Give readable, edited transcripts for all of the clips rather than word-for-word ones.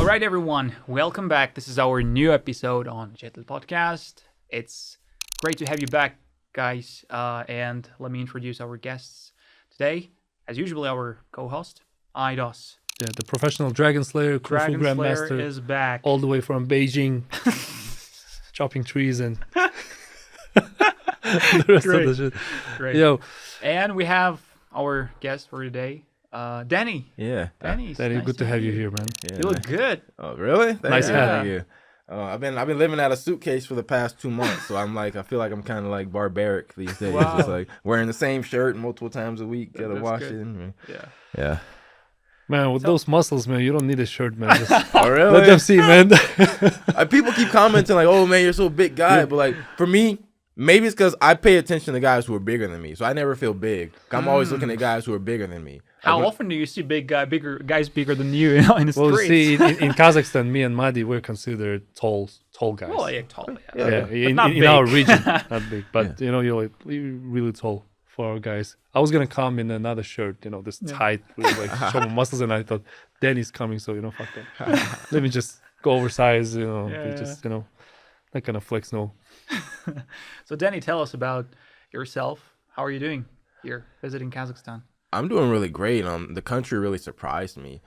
All right, everyone, welcome back. This is our new episode on Jetil Podcast. It's great to have you back, guys. And let me introduce our guests today. As usual, our co-host, Aidos. Yeah, the professional Dragon Slayer, Kung Fu Dragon Slayer Grandmaster, is back. all the way from Beijing, chopping trees and the rest of the shit. Great. Yo, And we have our guest for today, Danny. Yeah. Danny, Daddy, good to have you here, man. Yeah, You look good. Oh, really? Nice Thank you. I've been living out of suitcase for the past 2 months, so I feel like I'm kind of like barbaric these days. Wow. Just like wearing the same shirt multiple times a week. Gotta That's wash good. it. Yeah. Yeah. Man, with those muscles, man, you don't need a shirt, man. Just Oh, really? let them see, man. People keep commenting like, "Oh man, you're so big guy," but like for me, maybe it's because I pay attention to guys who are bigger than me, so I never feel big. I'm always looking at guys who are bigger than me. How Like, often do you see guys bigger than you in the Well, streets? see, in Kazakhstan, me and Madi, we're considered tall guys. Well, yeah, tall. Yeah. Yeah, But not in our big. region, not big, but you're like really tall for our guys. I was gonna come in another shirt, this tight, with like show my muscles, and I thought Danny's coming, so fuck that. Let me just go oversized, Yeah. just not gonna flex, no. So, Danny, tell us about yourself. How are you doing here visiting Kazakhstan? I'm doing really great. The country really surprised me.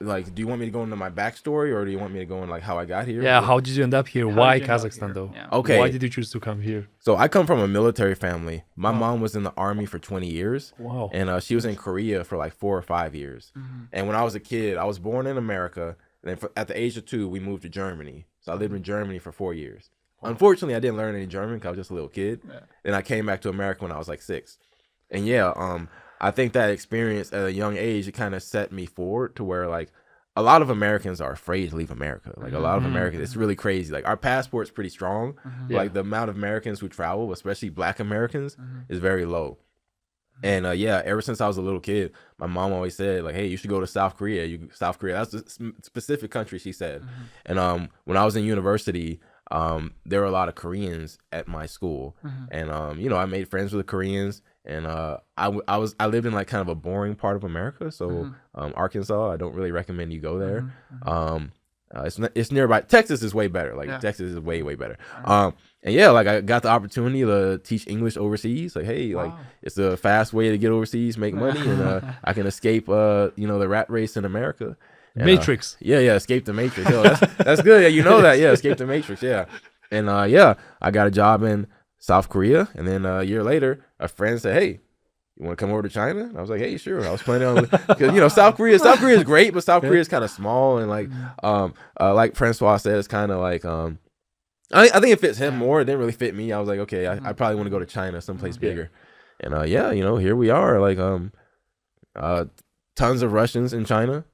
Like, do you want me to go into my backstory, or do you want me to go in like how I got here? Yeah, how did you end up here? How Why did you end up Kazakhstan here? though? Yeah. Okay. Why did you choose to come here? So I come from a military family. My mom was in the army for 20 years. Wow. And she was in Korea for like 4 or 5 years. And when I was a kid, I was born in America. And then at the age of 2, we moved to Germany. So I lived in Germany for 4 years. Unfortunately, I didn't learn any German because I was just a little kid. Yeah. Then I came back to America when I was like 6. And I think that experience at a young age, it kind of set me forward to where like a lot of Americans are afraid to leave America. Like a lot of Americans, it's really crazy. Like our passport's pretty strong. Yeah. Like the amount of Americans who travel, especially Black Americans, is very low. And ever since I was a little kid, my mom always said like, "Hey, you should go to South Korea." South Korea, that's the specific country she said. And when I was in university, there were a lot of Koreans at my school, and I made friends with the Koreans. And I lived in like kind of a boring part of America, so Arkansas. I don't really recommend you go there. It's nearby. Texas is way better. Like Texas is way better. Like I got the opportunity to teach English overseas. Like, hey, like it's a fast way to get overseas, make money, and I can escape the rat race in America. And, Matrix. Escape the Matrix. Yo, that's good. Yeah, you know that. Yeah, escape the Matrix. Yeah, and I got a job in South Korea, and then a year later, a friend said, "Hey, you want to come over to China?" And I was like, "Hey, sure." I was planning on because South Korea is great, but South Korea is kind of small, and like Francois said, it's kind of like I think it fits him more. It didn't really fit me. I was like, okay, I probably want to go to China, someplace bigger, and here we are, like tons of Russians in China,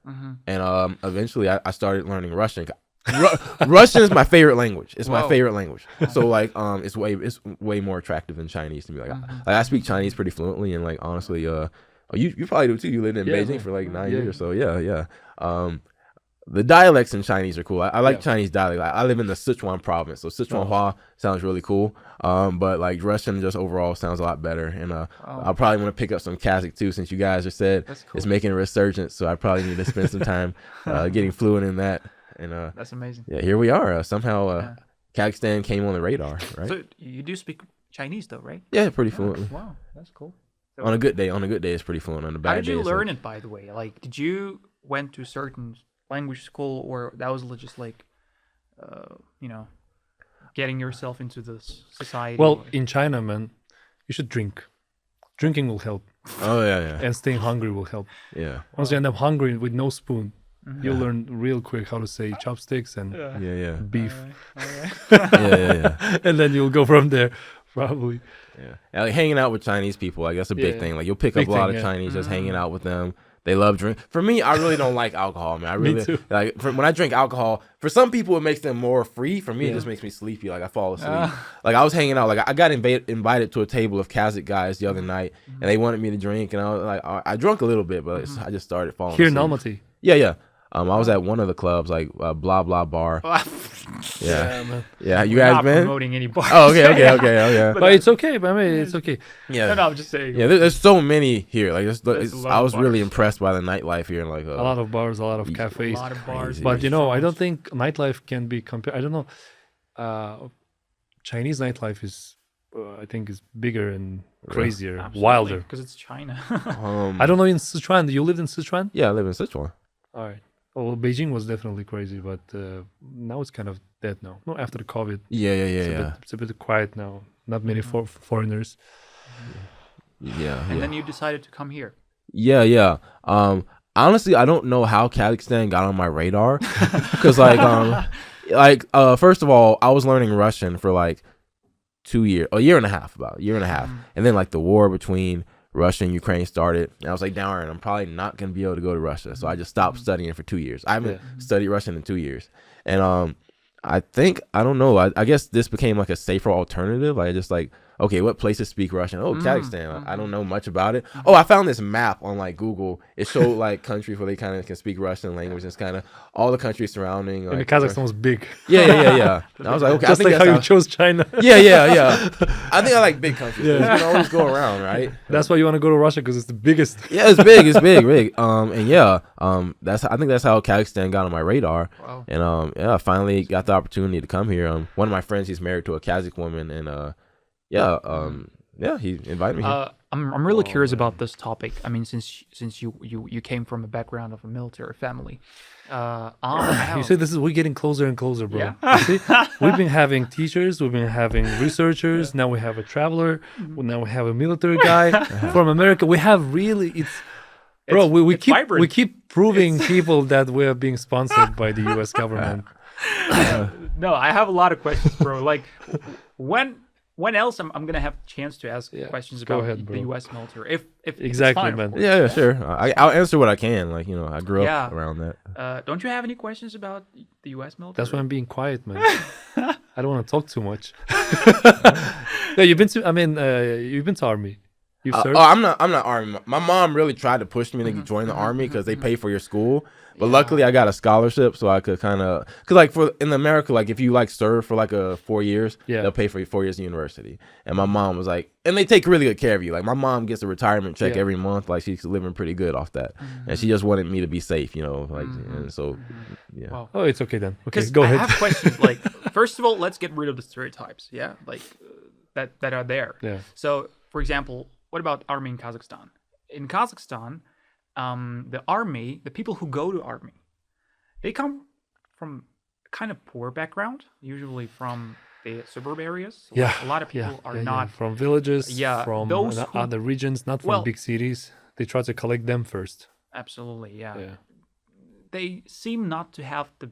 and eventually I started learning Russian. Russian is my favorite language. It's my favorite language. So like it's way more attractive than Chinese to me. Like I speak Chinese pretty fluently, and like honestly, you probably do too. You lived in Beijing for like 9 years, so yeah. The dialects in Chinese are cool. I like Chinese dialect. I live in the Sichuan province, so Sichuan Hua sounds really cool. But like Russian just overall sounds a lot better. And I'll probably want to pick up some Kazakh too, since you guys just said it's making a resurgence. So I probably need to spend some time getting fluent in that. And that's amazing. Yeah, here we are. Somehow Kazakhstan came on the radar, right? So you do speak Chinese though, right? Yeah, pretty fluently. Wow, that's cool. So On a good day, it's pretty fluent. On a bad day, how did you it's learn like- it, by the way? Like, did you went to certain language school, or that was just like, getting yourself into this society? Well, in China, man, you should drink. Drinking will help, Oh yeah. and staying hungry will help. Yeah. Once you end up hungry with no spoon, you'll learn real quick how to say chopsticks and Yeah. beef, Yeah. and then you'll go from there, probably. Yeah. And, like hanging out with Chinese people, like that's a big Yeah. thing. Like you'll pick Big up a lot thing, of yeah. Chinese just hanging out with them. They love drink. For me, I really don't like alcohol, man. I really too. like when I drink alcohol. For some people, it makes them more free. For me, it just makes me sleepy. Like I fall asleep. Like I was hanging out. Like I got invited to a table of Kazakh guys the other night, and they wanted me to drink, and I was like, I drank a little bit, but I just started falling Here in asleep. Almaty. Yeah. I was at one of the clubs, like Blah Blah Bar. Yeah, man. yeah. You We're guys not been? promoting any bars. Oh, okay. But it's okay. But I mean, it's okay. Yeah, No, I'm just saying. yeah. There's so many here. Like, There's a lot I of was really bars. impressed by the nightlife here. Like, A lot of bars, a lot of A cafes. lot of bars. Crazy. But I don't restaurants. think nightlife can be compared. I don't know. Chinese nightlife is, I think, is bigger and crazier, Absolutely, wilder. because it's China. I don't know in Sichuan. You lived in Sichuan? Yeah, I live in Sichuan. All right. Well, Beijing was definitely crazy, but now it's kind of dead now. No, after the COVID, Yeah. it's a bit quiet now. Not many foreigners. Yeah. And then you decided to come here. Yeah. Honestly, I don't know how Kazakhstan got on my radar, because first of all, I was learning Russian for like 2 years, a year and a half, and then like the war between Russia and Ukraine started, and I was like, darn, I'm probably not gonna be able to go to Russia, so I just stopped studying for 2 years. I haven't studied Russian in 2 years, and I don't know. I guess this became like a safer alternative. I just like, okay, what places speak Russian? Oh, Kazakhstan. I don't know much about it. Oh, I found this map on like Google. It showed like countries where they kind of can speak Russian language. It's kind of all the countries surrounding. And Like, Kazakhstan was big. Yeah. I was like, okay, Just I think like how you that's chose China. yeah. I think I like big countries. You can always go around, right? That's why you want to go to Russia, because it's the biggest. Yeah, it's big. I think that's how Kazakhstan got on my radar. Wow. And I finally got the opportunity to come here. One of my friends, he's married to a Kazakh woman, and he invited me here. I'm really curious about this topic. I mean, since you came from a background of a military family, You see, we're getting closer and closer, bro. Yeah. You see, we've been having teachers, we've been having researchers. Now we have a traveler. Now we have a military guy from America. We have really, bro. We it's keep vibrant. we keep proving people that we are being sponsored by the U.S. government. No, I have a lot of questions, bro. Like, when else I'm gonna have a chance to ask questions Go about ahead, the bro. U.S. military? If it's Exactly, fine, of man. course. Yeah, sure. I'll answer what I can. Like, I grew up around that. Don't you have any questions about the U.S. military? That's why I'm being quiet, man. I don't want to talk too much. Yeah, you've been to army. You've served. I'm not army. My mom really tried to push me to join the army because they pay for your school. But luckily, I got a scholarship, so I could kind of, because like in America, like if you like serve for like 4 years, they'll pay for your 4 years of university. And my mom was like, and they take really good care of you. Like my mom gets a retirement check every month, like she's living pretty good off that, and she just wanted me to be safe, and so Wow. Oh, it's okay then. Okay, 'Cause go ahead. I have questions. Like, first of all, let's get rid of the stereotypes. Yeah, like that are there. Yeah. So, for example, what about army in Kazakhstan? In Kazakhstan, the army, the people who go to army, they come from kind of poor background, usually from the suburb areas. So a lot of people are not from villages, from those who- other regions, not from Well- big cities. They try to collect them first. absolutely. Yeah. Yeah. They seem not to have the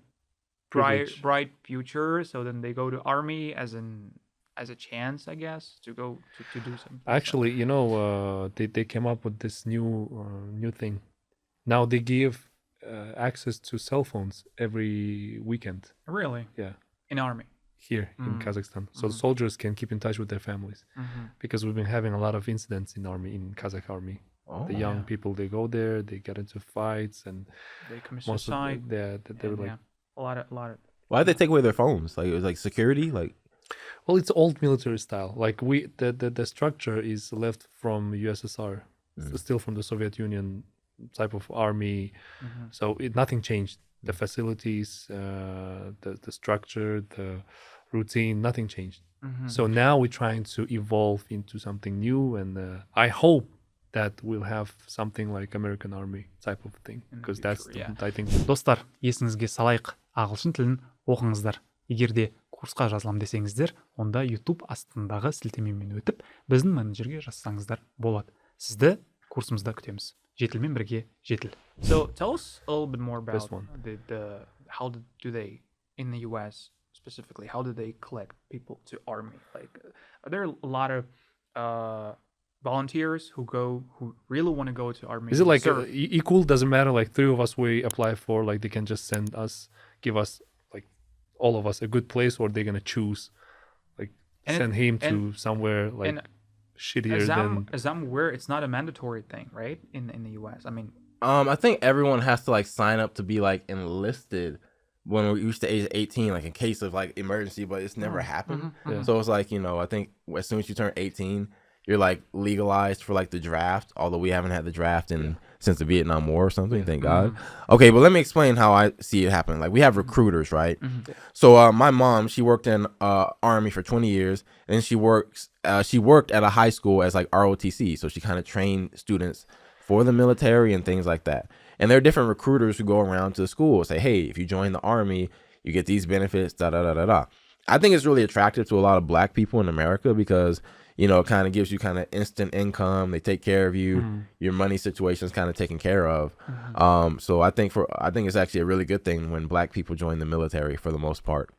Privilege. bright future, so then they go to army as a chance, I guess, to go to do something. Actually, they came up with this new thing. Now they give access to cell phones every weekend. Really? Yeah, In army. here in Kazakhstan, so the soldiers can keep in touch with their families. Because we've been having a lot of incidents in Kazakh army. The young people, they go there, they get into fights, and They commit most suicide. of they were like, a lot of. why did they take away their phones? Like it was like security, like. well, it's old military style. Like the structure is left from USSR, still from the Soviet Union type of army. So nothing changed. The facilities, the structure, the routine, nothing changed. So now we're trying to evolve into something new, and I hope that we'll have something like American Army type of thing, because that's I think. Достар, есіңізге салайық, ағылшын тілін оқыңыздар. Егер де курсқа жазылам десеңіздер, онда YouTube астындағы сілтемемен өтіп, біздің менеджерге жазсаңыздар болады. Сізді курсымызда күтеміз. Жетілмен бірге жетіл. So tell us a little bit more about the how do they in the US specifically, how do they collect people to army? Like, are there a lot of volunteers who really want to go to army? Is it like equal? Doesn't matter. Like 3 of us we apply for, like they can just send us, give us like all of us a good place, or they're gonna choose, like send him to somewhere like shittier than. As I'm aware, it's not a mandatory thing, right? In the US, I mean. I think everyone has to like sign up to be like enlisted, when we reached the age of 18, like in case of like emergency, but it's never happened. Yeah. So it's like, I think as soon as you turn 18, you're like legalized for like the draft, although we haven't had the draft since the Vietnam War or something, thank God. Okay, but let me explain how I see it happening. Like we have recruiters, right? So my mom, she worked in Army for 20 years, and she worked at a high school as like ROTC, so she kind of trained students for the military and things like that. And there are different recruiters who go around to the school and say, hey, if you join the Army, you get these benefits, da da da da da. I think it's really attractive to a lot of Black people in America because it kind of gives you kind of instant income. They take care of you. Your money situation is kind of taken care of. So I think it's actually a really good thing when Black people join the military for the most part.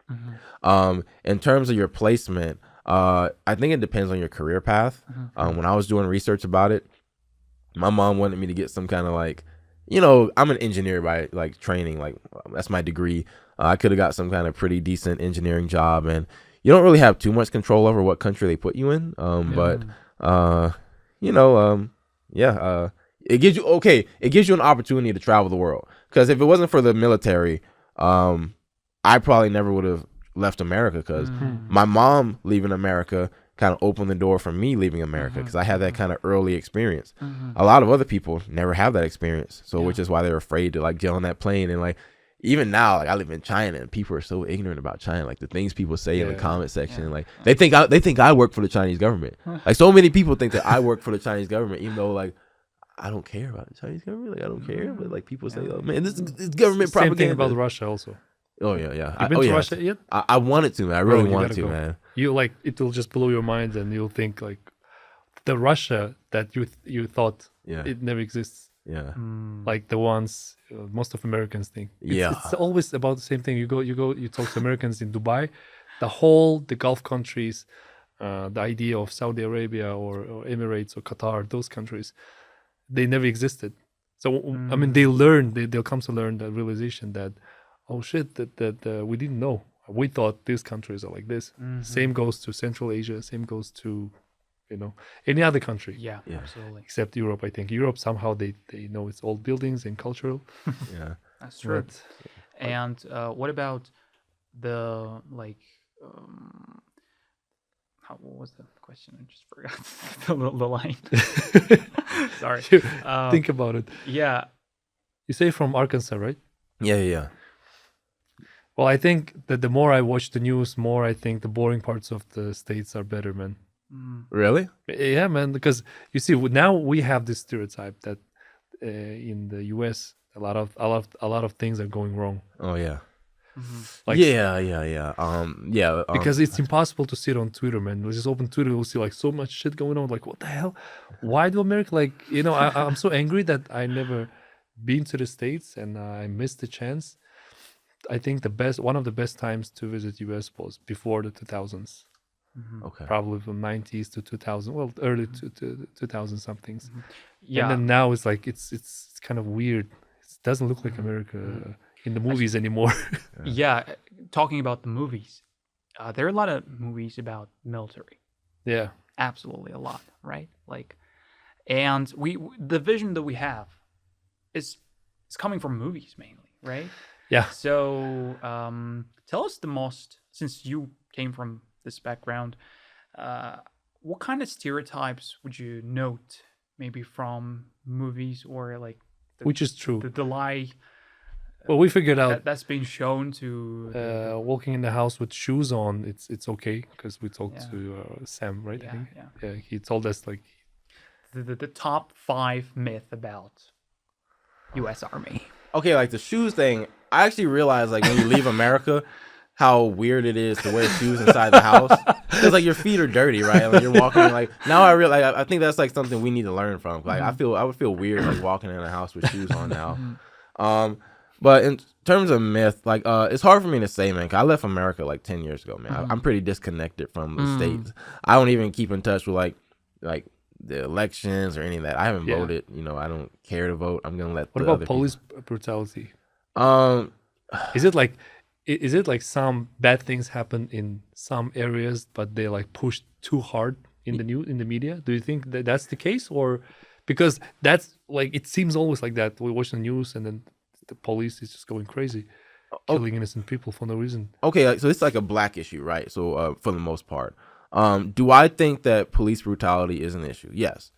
In terms of your placement, I think it depends on your career path. When I was doing research about it, my mom wanted me to get some kind of like, I'm an engineer by like training, like that's my degree. I could have got some kind of pretty decent engineering job, and you don't really have too much control over what country they put you in. But it gives you an opportunity to travel the world. Because if it wasn't for the military, I probably never would have left America, because my mom leaving America kind of opened the door for me leaving America, because I had that kind of early experience. A lot of other people never have that experience, so which is why they're afraid to like get on that plane. And like even now, like I live in China, and people are so ignorant about China, like the things people say in the comment section, like they think I work for the Chinese government. Like so many people think that I work for the Chinese government, even though like I don't care about the Chinese government. Like I don't care, but like people say, "Oh man, this is government propaganda." Same thing about Russia also. Oh yeah. You've been to Russia yet? I wanted to, man. I really wanted to, go. man. You like it will just blow your mind, and you'll think like the Russia that you thought it never exists. Yeah. Like the ones most of Americans think. It's always about the same thing. You talk to Americans in Dubai, the Gulf countries, the idea of Saudi Arabia or Emirates or Qatar, those countries, they never existed. So I mean, they'll come to learn the realization that, oh shit, that we didn't know. We thought these countries are like this. Same goes to Central Asia. Same goes to, any other country. Yeah, absolutely. Except Europe, I think. Europe, somehow they know it's all buildings and cultural. Yeah. That's true. And what about the, like, what was the question? I just forgot the line. Sorry. Think about it. Yeah. You say from Arkansas, right? Yeah. Well, I think that the more I watch the news, more I think the boring parts of the states are better, man. Really? Yeah, man. Because you see, now we have this stereotype that in the U.S. a lot of things are going wrong. Oh yeah. Like, yeah. Because it's impossible to sit on Twitter, man. We just open Twitter, we'll see like so much shit going on. Like, what the hell? Why do America I'm so angry that I never been to the States and I missed the chance. I think one of the best times to visit US was before the 2000s. Okay. Probably from 90s to 2000. Well, early to 2000 somethings. Yeah. And then now it's like it's kind of weird. It doesn't look like America in the movies anymore. Yeah. Talking about the movies, there are a lot of movies about military. Yeah. Absolutely a lot, right? Like, and the vision that we have is coming from movies mainly, right? Yeah. So tell us the most, since you came from this background, what kind of stereotypes would you note maybe from movies, or like which is true, the lie well, we figured out that's been shown to walking in the house with shoes on, it's okay, because we talked to Sam, right? I think. Yeah, he told us like the top 5 myth about US Army. Okay, like the shoes thing, I actually realized like when you leave America, how weird it is to wear shoes inside the house. Because like your feet are dirty, right? Like you're walking like, now I realize, I think that's like something we need to learn from. Like I would feel weird like walking in a house with shoes on now. But in terms of myth, like it's hard for me to say, man, 'cause I left America like 10 years ago, man. I'm pretty disconnected from the States. I don't even keep in touch with like the elections or any of that. I haven't voted, I don't care to vote. I'm gonna let. What about police brutality? Is it like some bad things happen in some areas, but they like push too hard in the media? Do you think that that's the case, or because that's like it seems always like that? We watch the news and then the police is just going crazy. killing innocent people for no reason. Okay, so it's like a black issue, right? So for the most part, do I think that police brutality is an issue? Yes.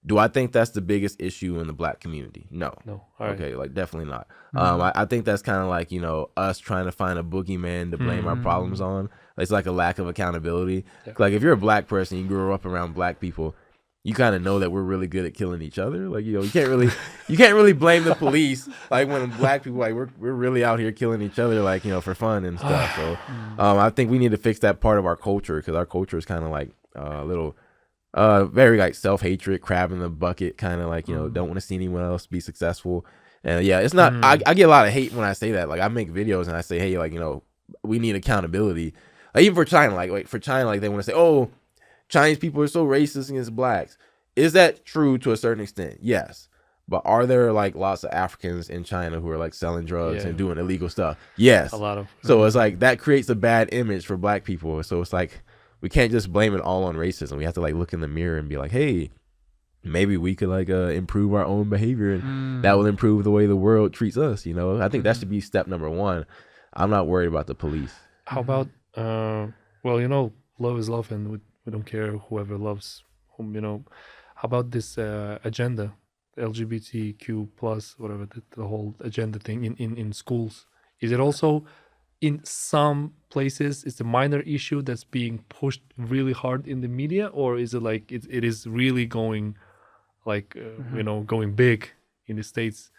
Do I think that's the biggest issue in the black community? No. Okay, like definitely not. I think that's kind of like, you know, us trying to find a boogeyman to blame our problems on. It's like a lack of accountability. Yeah. Like if you're a black person, you grew up around black people, you kind of know that we're really good at killing each other. Like, you know, you can't really blame the police. Like when black people, like we're really out here killing each other, like, you know, for fun and stuff. So I think we need to fix that part of our culture, because our culture is kind of like a little very like self-hatred, crab in the bucket, kind of like, you know, don't want to see anyone else be successful. And yeah, it's not, I get a lot of hate when I say that. Like I make videos and I say, hey, like, you know, we need accountability. Like even for China, like for China, like they want to say, oh, Chinese people are so racist against blacks. Is that true to a certain extent? Yes. But are there like lots of Africans in China who are like selling drugs and doing illegal stuff? Yes. A lot of. So it's like that creates a bad image for black people. So it's like we can't just blame it all on racism. We have to like look in the mirror and be like, hey, maybe we could like improve our own behavior, and that will improve the way the world treats us. You know, I think that should be step number one. I'm not worried about the police. How about well, you know, love is love, and we don't care whoever loves whom, you know. How about this agenda, LGBTQ plus, whatever, the whole agenda thing in schools? Is it also in some places it's a minor issue that's being pushed really hard in the media, or is it like it is really going like you know, going big in the States?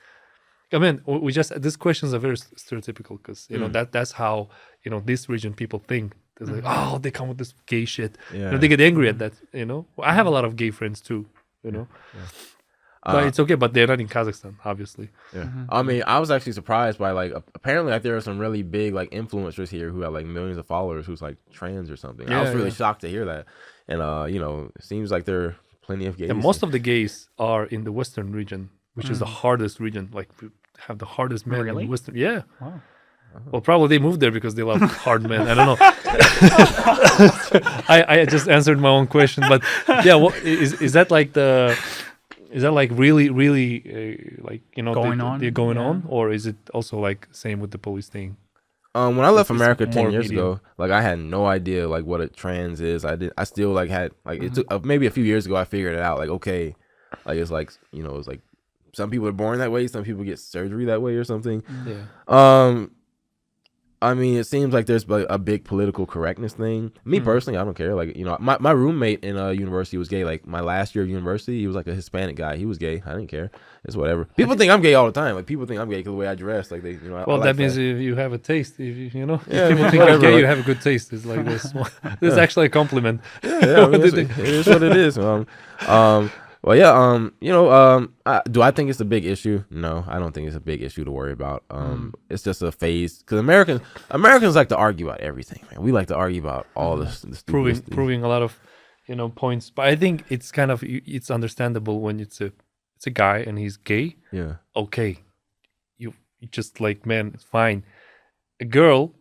I mean, we just, these questions are very stereotypical, because you know that's how, you know, this region people think. They're like, oh, they come with this gay shit. Yeah. You know, they get angry at that. You know, I have a lot of gay friends too. You know, but it's okay. But they're not in Kazakhstan, obviously. Yeah, I mean, I was actually surprised by like apparently like there are some really big like influencers here who have like millions of followers who's like trans or something. I was really shocked to hear that, and you know, it seems like there are plenty of gays. And most of the gays are in the Western region, which is the hardest region. Like we have the hardest men in Western. Yeah. Wow. Well, probably they moved there because they love hard men. I don't know. I just answered my own question, but yeah, what is that like the? Is that like really like, you know, going on, or is it also like same with the police thing? When I left America 10 years ago, like I had no idea like what a trans is. I still like had like it took maybe a few years ago I figured it out. Like okay, like it's like, you know, it's like some people are born that way, some people get surgery that way or something. Yeah. I mean, it seems like there's a big political correctness thing. Me personally, I don't care. Like, you know, my roommate in university was gay. Like my last year of university, he was like a Hispanic guy. He was gay. I didn't care. It's whatever. People think I'm gay all the time. Like people think I'm gay because the way I dress. Like they, you know. Well, I like that means if you have a taste. If you know, if people think you're gay, you have a good taste. It's like this. This is actually a compliment. Yeah, I mean, it is what it is. Well, yeah, you know, do I think it's a big issue? No, I don't think it's a big issue to worry about. It's just a phase, because Americans like to argue about everything, man. We like to argue about all this proving a lot of, you know, points. But I think it's kind of, it's understandable when it's a guy and he's gay. Yeah. Okay, you just like, man, it's fine. A girl,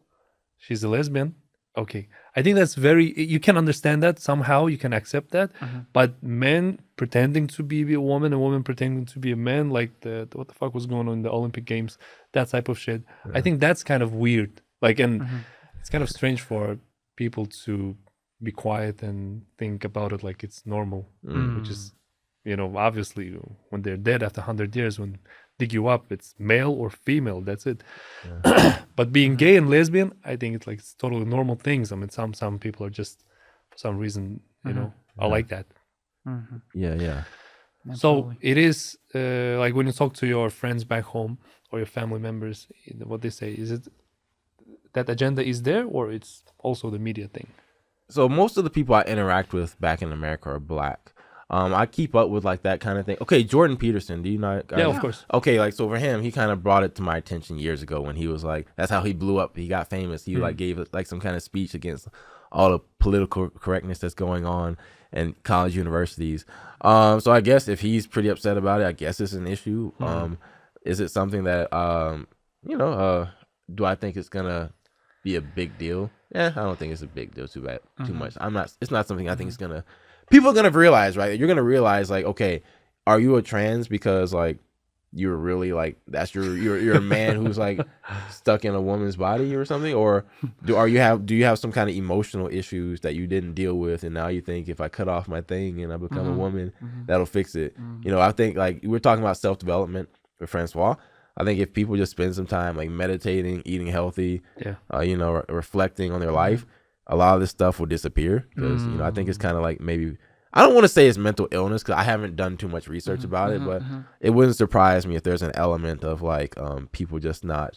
she's a lesbian. Okay, I think that's you can understand that somehow, you can accept that, but men pretending to be a woman, a woman pretending to be a man, like what the fuck was going on in the Olympic Games, that type of shit. Yeah. I think that's kind of weird. Like, and it's kind of strange for people to be quiet and think about it like it's normal, which is, you know, obviously when they're dead after 100 years, when dig you up, it's male or female, that's it. Yeah. But being gay and lesbian, I think it's like it's totally normal things. I mean, some people are just, for some reason, you know, are like that. Yeah. Absolutely. So it is like when you talk to your friends back home or your family members, what they say, is it that agenda is there, or it's also the media thing? So most of the people I interact with back in America are black. I keep up with like that kind of thing. Okay, Jordan Peterson, do you know? Yeah, of course. Okay, like so for him, he kind of brought it to my attention years ago when he was like, that's how he blew up. He got famous. He like gave like some kind of speech against all the political correctness that's going on in college universities. So I guess if he's pretty upset about it, I guess it's an issue. Is it something that you know? Do I think it's gonna be a big deal? Yeah, I don't think it's a big deal too much. It's not something I think it's gonna. People are gonna realize, right? You're gonna realize, like, okay, are you a trans because like you're really like that's you're a man who's like stuck in a woman's body or something, or do you have some kind of emotional issues that you didn't deal with, and now you think if I cut off my thing and I become a woman, that'll fix it? You know, I think like we're talking about self-development with Francois. I think if people just spend some time like meditating, eating healthy, you know, reflecting on their life, a lot of this stuff will disappear. Because you know, I think it's kind of like maybe. I don't want to say it's mental illness because I haven't done too much research about it, but it wouldn't surprise me if there's an element of like people just not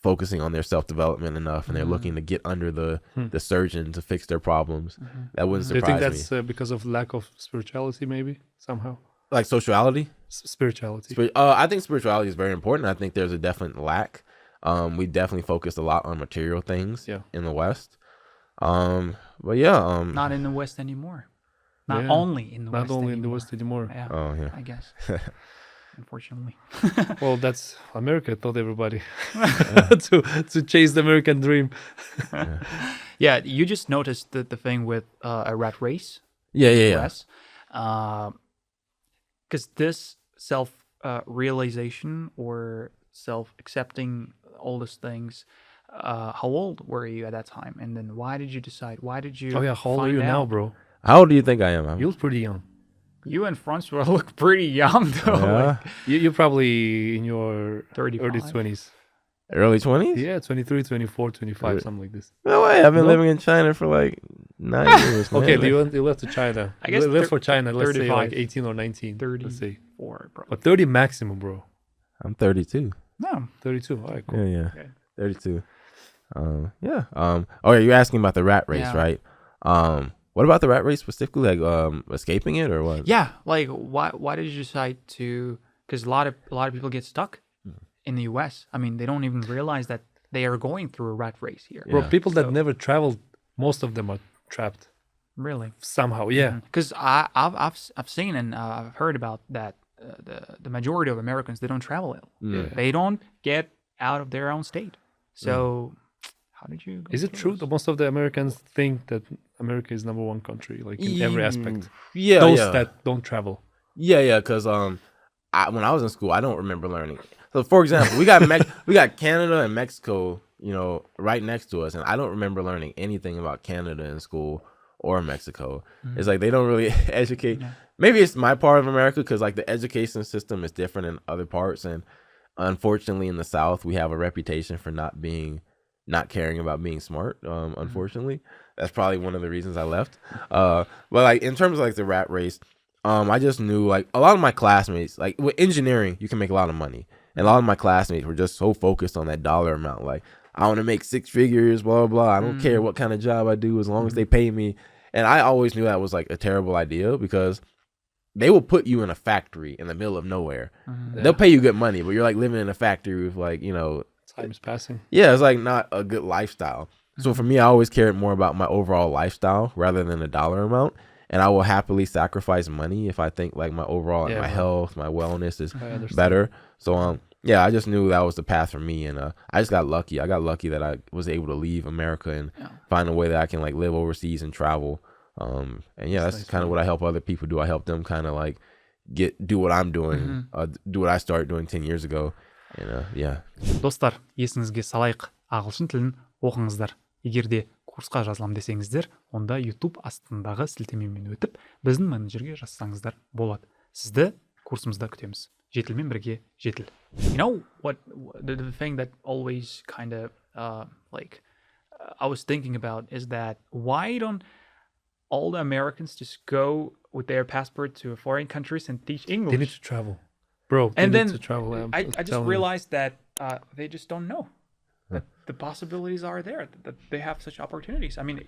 focusing on their self-development enough, and they're looking to get under the surgeon to fix their problems. That wouldn't surprise me. Do you think that's because of lack of spirituality, maybe somehow? Like sociality? Spirituality. I think spirituality is very important. I think there's a definite lack. We definitely focus a lot on material things in the West. But yeah, not in the West anymore. Not only in the West. Not only anymore. in the West anymore. Yeah. Oh yeah. I guess. Unfortunately. Well, that's America. Taught everybody to chase the American dream. Yeah, you just noticed the thing with a rat race. Yeah. Because this self-realization or self-accepting all these things. How old were you at that time? And then why did you decide? Why did you? Oh yeah, how old are you now, bro? How old do you think I am? You look pretty young. You and Francois look pretty young, though. Yeah. Like, You're probably in your 35? early 20s. Early 20s? Yeah, 23, 24, 25, something like this. No way. I've been living in China for like 9 years. Man. Okay, you left to China. I guess you left for China, let's 35. say like 18 or 19. 34, let's say. probably. But 30 maximum, bro. I'm 32. No. 32. All right, cool. Yeah. Okay. 32. Yeah. Oh, yeah, you're asking about the rat race, right? What about the rat race specifically? Like, escaping it or what? Yeah. Like, why did you decide to? Because a lot of people get stuck in the U.S. I mean, they don't even realize that they are going through a rat race here. Bro, people that never traveled, most of them are trapped. Really? Somehow, yeah. Because I've seen and I've heard about that. The majority of Americans, they don't travel. They don't get out of their own state. So. How did you? Is it true that most of the Americans think that America is number one country, like in every aspect? Yeah, those that don't travel. Yeah. Because when I was in school, I don't remember learning. So, for example, we got Canada and Mexico, you know, right next to us, and I don't remember learning anything about Canada in school or Mexico. It's like they don't really educate. Maybe it's my part of America because like the education system is different in other parts, and unfortunately, in the South, we have a reputation for not caring about being smart. Unfortunately, that's probably one of the reasons I left. But like in terms of like the rat race, I just knew like a lot of my classmates, like with engineering, you can make a lot of money, and a lot of my classmates were just so focused on that dollar amount. Like I want to make 6 figures, blah blah blah. I don't care what kind of job I do as long as they pay me. And I always knew that was like a terrible idea because they will put you in a factory in the middle of nowhere. They'll pay you good money, but you're like living in a factory with like, you know. Time is passing. Yeah, it's like not a good lifestyle. So for me, I always cared more about my overall lifestyle rather than the dollar amount. And I will happily sacrifice money if I think like my overall, like, my health, my wellness is better. So yeah, I just knew that was the path for me, and I just got lucky. I got lucky that I was able to leave America and find a way that I can like live overseas and travel. And yeah, that's kind of what I help other people do. I help them kind of like do what I'm doing, do what I started doing 10 years ago. Достар, есіңізге салайық, ағылшын тілін оқыңыздар. Егер де курсқа жазылам десеңіздер, онда YouTube астындағы сілтемемен өтіп, біздің менеджерге жазсаңыздар болады. Сізді курсымызда күтеміз. Жетілмен бірге жетіл. You know what the thing that always kind of I was thinking about is that why don't all the Americans just go with their passport to foreign countries and teach English? They need to travel. Bro, and then to travel. I just realized that they just don't know that the possibilities are there, that they have such opportunities. I mean,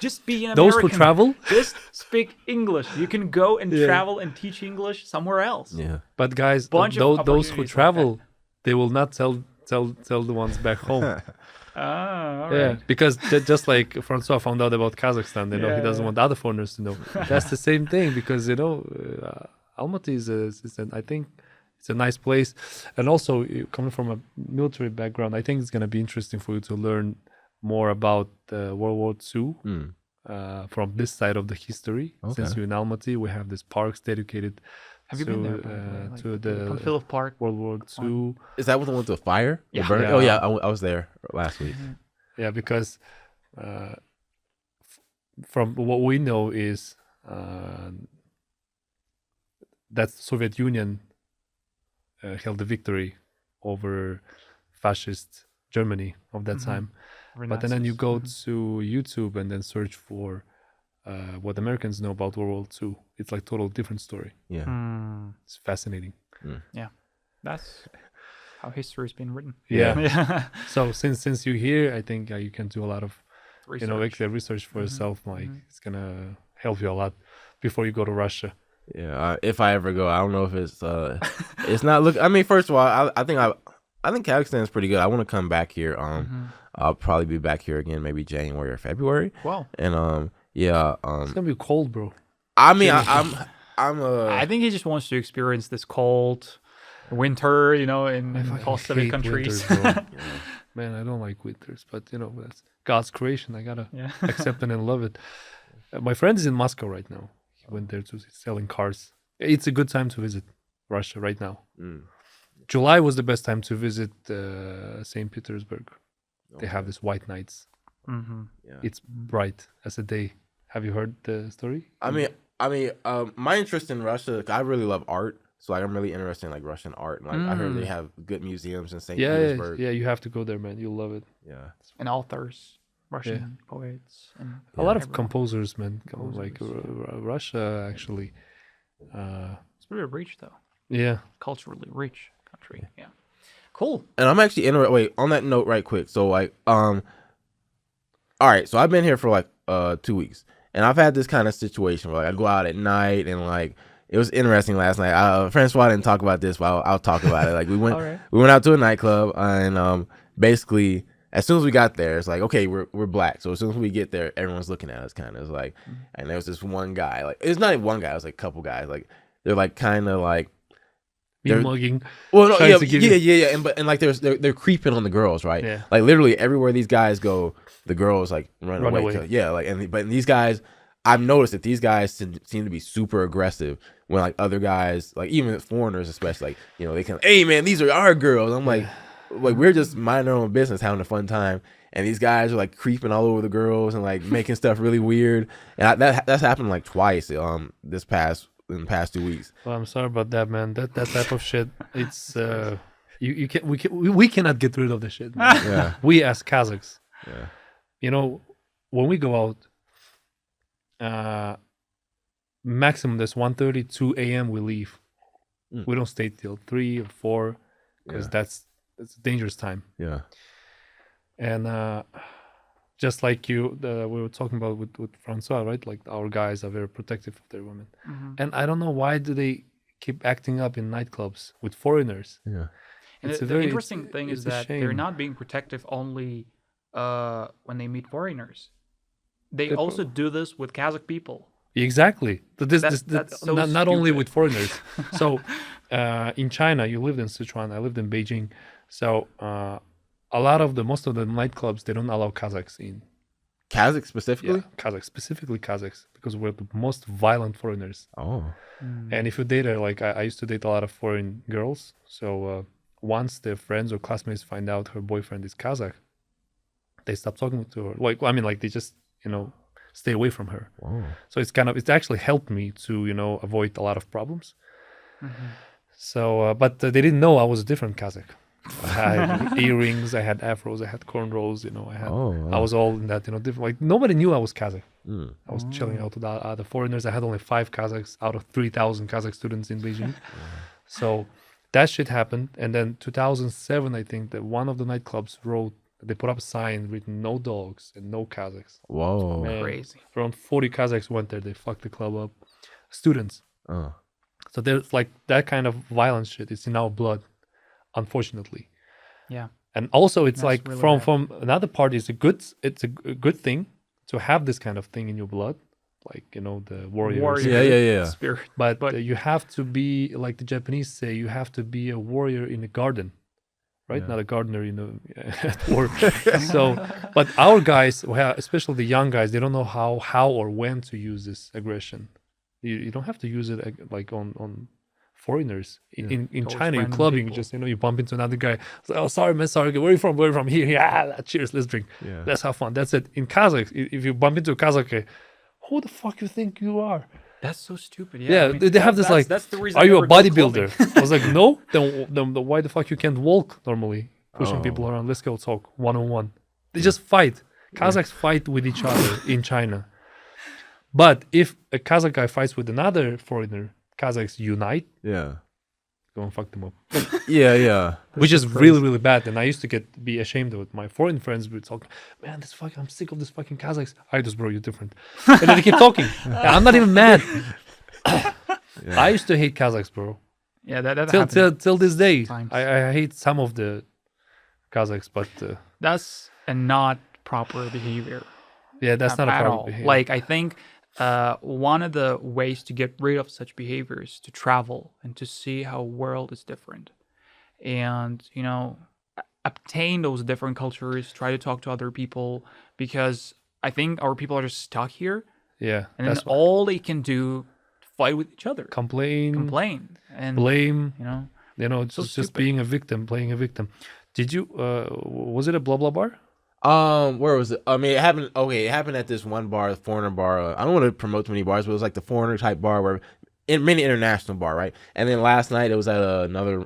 just be an American. Those who travel? Just speak English. You can go and travel and teach English somewhere else. Yeah. But guys, those who travel, they will not tell the ones back home. All right. Yeah, because just like Francois found out about Kazakhstan, you know, he doesn't want other foreigners to know. That's the same thing because, you know, Almaty is I think, it's a nice place. And also, coming from a military background, I think it's going to be interesting for you to learn more about World War II from this side of the history. Okay. Since you're in Almaty, we have these parks dedicated Have you been there? By the way? Like, to the Pamphilov Park. World War II. Is that what the fire? The Yeah. burn? Yeah. Oh yeah, I was there last week. Yeah, because from what we know is that the Soviet Union held the victory over fascist Germany of that time. But then you go to YouTube and then search for what Americans know about World War II. It's like total different story. Yeah. It's fascinating. That's how history's been written. Yeah. So since you're here, I think you can do a lot of research for yourself. Like it's gonna help you a lot before you go to Russia. Yeah. If I ever go, I don't know if it's it's not. Look, I mean, first of all, I think Kazakhstan is pretty good. I want to come back here. I'll probably be back here again, maybe January or February. Wow. And it's gonna be cold, bro. I mean, I think he just wants to experience this cold winter, in post-Soviet countries. Winters, Man, I don't like winters, but that's God's creation. I gotta accept it and love it. My friend is in Moscow right now. He went there to selling cars. It's a good time to visit Russia right now. July was the best time to visit St. Petersburg. They have this white nights. It's bright as a day. Have you heard the story? I mean, my interest in Russia, I really love art. So I'm really interested in like Russian art. And, I heard they have good museums in St. Petersburg. Yeah, you have to go there, man. You'll love it. Yeah. And authors, Russian poets. And a lot of composers, man. Like Russia, actually. It's pretty rich, though. Yeah. Culturally rich country. Yeah. Cool. And I'm actually interested. Wait, on that note, right quick. So all right. So I've been here for 2 weeks, and I've had this kind of situation where I go out at night and it was interesting last night. Francois didn't talk about this, but I'll talk about it. We went out to a nightclub, and basically as soon as we got there, it's like, okay, we're black. So as soon as we get there, everyone's looking at us kind of. It's like, and there was this one guy. It's not even one guy. It was a couple guys. They're kind of they're mugging. Well, no, yeah. And they're creeping on the girls, right? Yeah. Literally everywhere these guys go, the girls run away. But these guys, I've noticed that these guys seem to be super aggressive when other guys, even foreigners especially, they can, hey man, these are our girls. I'm like we're just minding our own business, having a fun time, and these guys are creeping all over the girls and making stuff really weird. And that's happened twice in the past 2 weeks. Well, I'm sorry about that, man. That type of shit, it's we cannot get rid of the shit, man. Yeah. We as Kazakhs. Yeah. When we go out, maximum that's 1:30, 2 a.m. we leave. We don't stay till 3 or 4 because that's a dangerous time. Yeah. And just like we were talking about with Francois, right? Our guys are very protective of their women. And I don't know why do they keep acting up in nightclubs with foreigners. Yeah. And the interesting thing is that they're not being protective only when they meet foreigners. They also do this with Kazakh people. Exactly. That's so not only stupid. with foreigners. So in China, you lived in Sichuan, I lived in Beijing. So most of the nightclubs, they don't allow Kazakhs in. Kazakh specifically? Yeah, Kazakhs, specifically Kazakhs, because we're the most violent foreigners. Oh. And if you date I used to date a lot of foreign girls. So once their friends or classmates find out her boyfriend is Kazakh, they stop talking to her. They just, stay away from her. Whoa. So it's actually helped me to, avoid a lot of problems. So, but they didn't know I was a different Kazakh. I had earrings, I had afros, I had cornrows, I was all in that, different. Nobody knew I was Kazakh. I was chilling out with other foreigners. I had only 5 Kazakhs out of 3,000 Kazakh students in Beijing. So that shit happened. And then 2007, I think that one of the nightclubs they put up a sign written "No dogs" and "No Kazakhs." Whoa. Man, Crazy. Around 40 Kazakhs went there. They fucked the club up. Students. Oh. So there's that kind of violence shit. It's in our blood, unfortunately. Yeah. And also it's That's really from another part, it's a good thing to have this kind of thing in your blood. The warriors. Yeah. Spirit. But you have to be, like the Japanese say, you have to be a warrior in a garden. Right, not a gardener, at work. So, but our guys, especially the young guys, they don't know how or when to use this aggression. You don't have to use it on foreigners in Those China. You're random clubbing, people. just you bump into another guy. It's like, oh, sorry man, sorry. Where are you from? Where are you from? Here, yeah. Cheers, let's drink. Yeah. Let's have fun. That's it. In Kazakh, if you bump into a Kazakh guy, who the fuck you think you are? That's so stupid. Yeah, I mean, they have this that's, like, that's the reason are I you a never go bodybuilder? clubbing. I was like, no. Then why the fuck you can't walk normally? Pushing Oh. people around. Let's go talk one-on-one. They just fight. Kazakhs fight with each other in China. But if a Kazakh guy fights with another foreigner, Kazakhs unite, Yeah. go and fuck them up. Yeah. Which is really, really bad. And I used to be ashamed of it. My foreign friends would talk, man, I'm sick of this fucking Kazakhs. I just, bro, you're different. And then they keep talking. I'm not even mad. I used to hate Kazakhs, bro. Yeah, that happens. Till this day. Times. I hate some of the Kazakhs, but That's a not proper behavior. yeah, that's not a at proper all. behavior. Like, I think one of the ways to get rid of such behavior is to travel and to see how world is different, and obtain those different cultures. Try to talk to other people, because I think our people are just stuck here, yeah, and then that's why. all they can do fight with each other, Complain, and blame. So Just stupid. being a victim, playing a victim. Did you? Was it a blah blah bar? Where was it? I mean, it happened. Okay, it happened at this one bar, the foreigner bar. I don't want to promote too many bars, but it was like the foreigner type bar, where many international bar, right? And then last night it was at another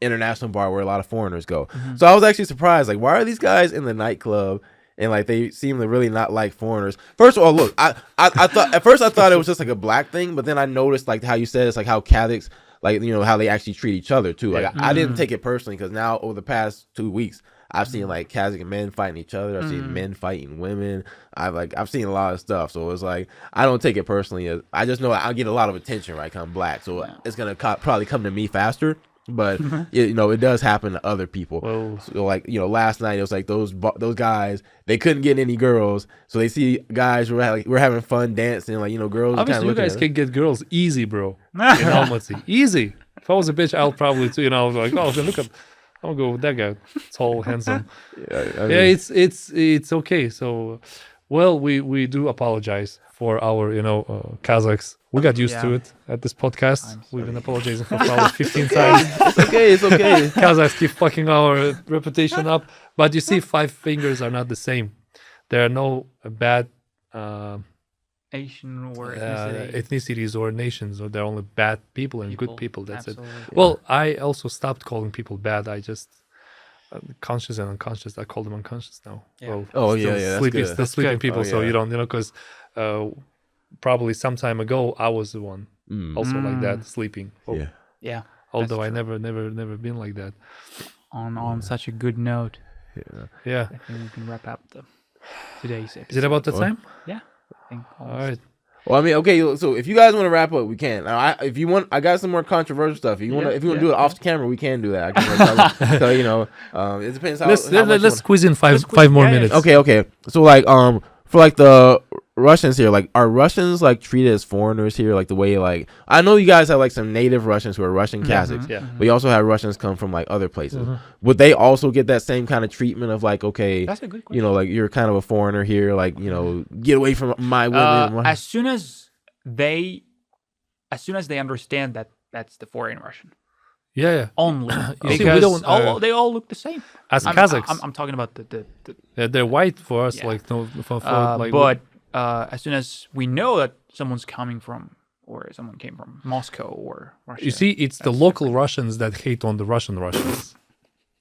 international bar where a lot of foreigners go. Mm-hmm. So I was actually surprised. Like, why are these guys in the nightclub? And like they seem to really not like foreigners. First of all, look, I thought at first I thought it was just like a black thing, but then I noticed like how you said it's like how Kazakhs, like how they actually treat each other too. Like I didn't take it personally, because now over the past 2 weeks I've seen like Kazakh men fighting each other. I've seen men fighting women. I've seen a lot of stuff. So it's like I don't take it personally. I just know I'll get a lot of attention right come black. So it's gonna probably come to me faster. But it does happen to other people. Well, So like last night it was like those guys, they couldn't get any girls, so they see guys we're having fun dancing, like girls. obviously, you guys can get girls easy, bro. In Almaty, easy. If I was a bitch, I'll probably too. I was like, oh, then look at, I'm gonna go with that guy, tall, handsome. Yeah, It's okay. So, well, we do apologize for our Kazakhs. We got used to it at this podcast. We've been apologizing for probably 15 times. It's okay. Kazakhs keep fucking our reputation up. But you see, 5 fingers are not the same. There are no bad Asian or ethnicities or nations, or they're only bad people and good people. That's absolutely. it. Well, I also stopped calling people bad. I just conscious and unconscious. I call them unconscious now. Yeah. Well, Oh, still yeah, that's sleeping, good. still sleeping good. people. Oh, So yeah. you don't, because probably some time ago I was the one also like that, sleeping. Oh, Yeah. Yeah. although I true. never been like that. On such a good note, Yeah. I think we can wrap up today's episode. Is it about the time? Yeah. I think All right. Well, I mean, okay. So if you guys want to wrap up, we can. Now, if you want, I got some more controversial stuff. If you want to do it off the camera, we can do that. I can tell it depends how. Let's squeeze in five more yeah, minutes. Okay. So like for like the Russians here, like are Russians like treated as foreigners here, like the way like I know you guys have like some native Russians who are Russian Kazakhs, Yeah. but you also have Russians come from like other places. Would they also get that same kind of treatment of like, okay, That's a good question. like you're kind of a foreigner here, like get away from my women? As soon as they understand that that's the foreign Russian Yeah. only, You see, because we don't, they all look the same. As Kazakhs, I'm talking about the they're white for us. Yeah. Like no, like but as soon as we know that someone came from Moscow or Russia, you see, it's the local Russians that hate on the Russians.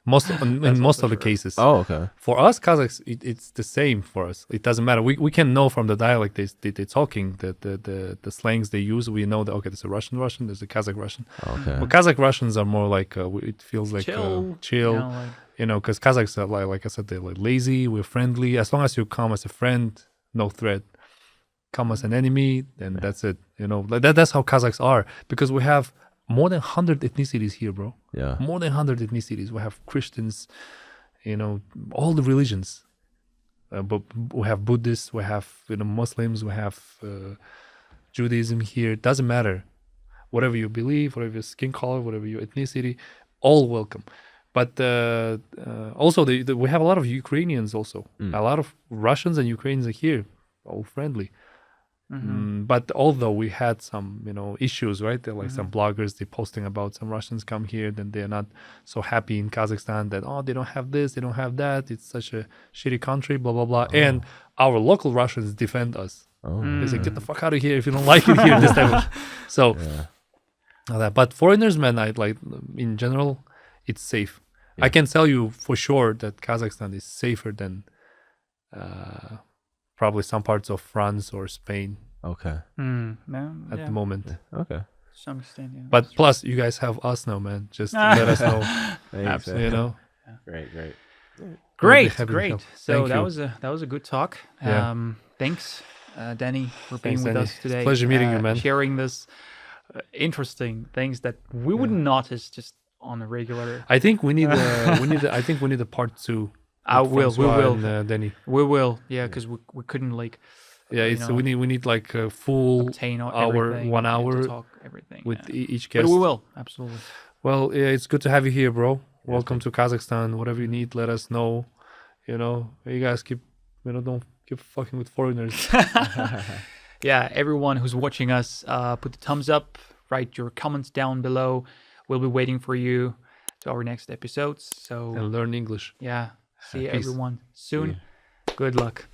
In most of the cases. Oh, okay. For us Kazakhs, it's the same for us. It doesn't matter. We can know from the dialect they're talking, the slangs they use. We know that okay, there's a Russian, there's a Kazakh Russian. Okay. But Kazakh Russians are more like it feels like chill. Because Kazakhs are like I said, they're like lazy. We're friendly. As long as you come as a friend, no threat. Come as an enemy, then that's it. That's how Kazakhs are, because we have more than 100 ethnicities here, bro. Yeah. More than 100 ethnicities. We have Christians, all the religions. But we have Buddhists, we have Muslims, we have Judaism here. It doesn't matter. Whatever you believe, whatever your skin color, whatever your ethnicity, all welcome. But also, we have a lot of Ukrainians also. A lot of Russians and Ukrainians are here, all friendly. But although we had some, issues, right? There like some bloggers, they posting about some Russians come here, then they're not so happy in Kazakhstan that, they don't have this, they don't have that. It's such a shitty country, blah, blah, blah. And our local Russians defend us. They say, get the fuck out of here if you don't like it here. This type of, so, but foreigners, man, in general, it's safe. I can tell you for sure that Kazakhstan is safer than probably some parts of France or Spain. Okay. At the moment. Okay. To some extent, yeah. But plus, you guys have us now, man. Just let us know. Thanks, Great. Great. So that was a good talk. Yeah. Thanks, Danny, for being with Danny. us today. It's a pleasure meeting you, man. Sharing this interesting things that we wouldn't notice just on a regular. I think we need a part 2. We will. And, Danny. We will, because we couldn't we need like a full obtain hour, 1 hour to talk everything with each guest. But we will, absolutely. Well, it's good to have you here, bro. Welcome to Kazakhstan. Whatever you need, let us know. You guys don't keep fucking with foreigners. Everyone who's watching us, put the thumbs up, write your comments down below. We'll be waiting for you to our next episodes. So and learn English. Yeah. See Peace. everyone soon. Good luck.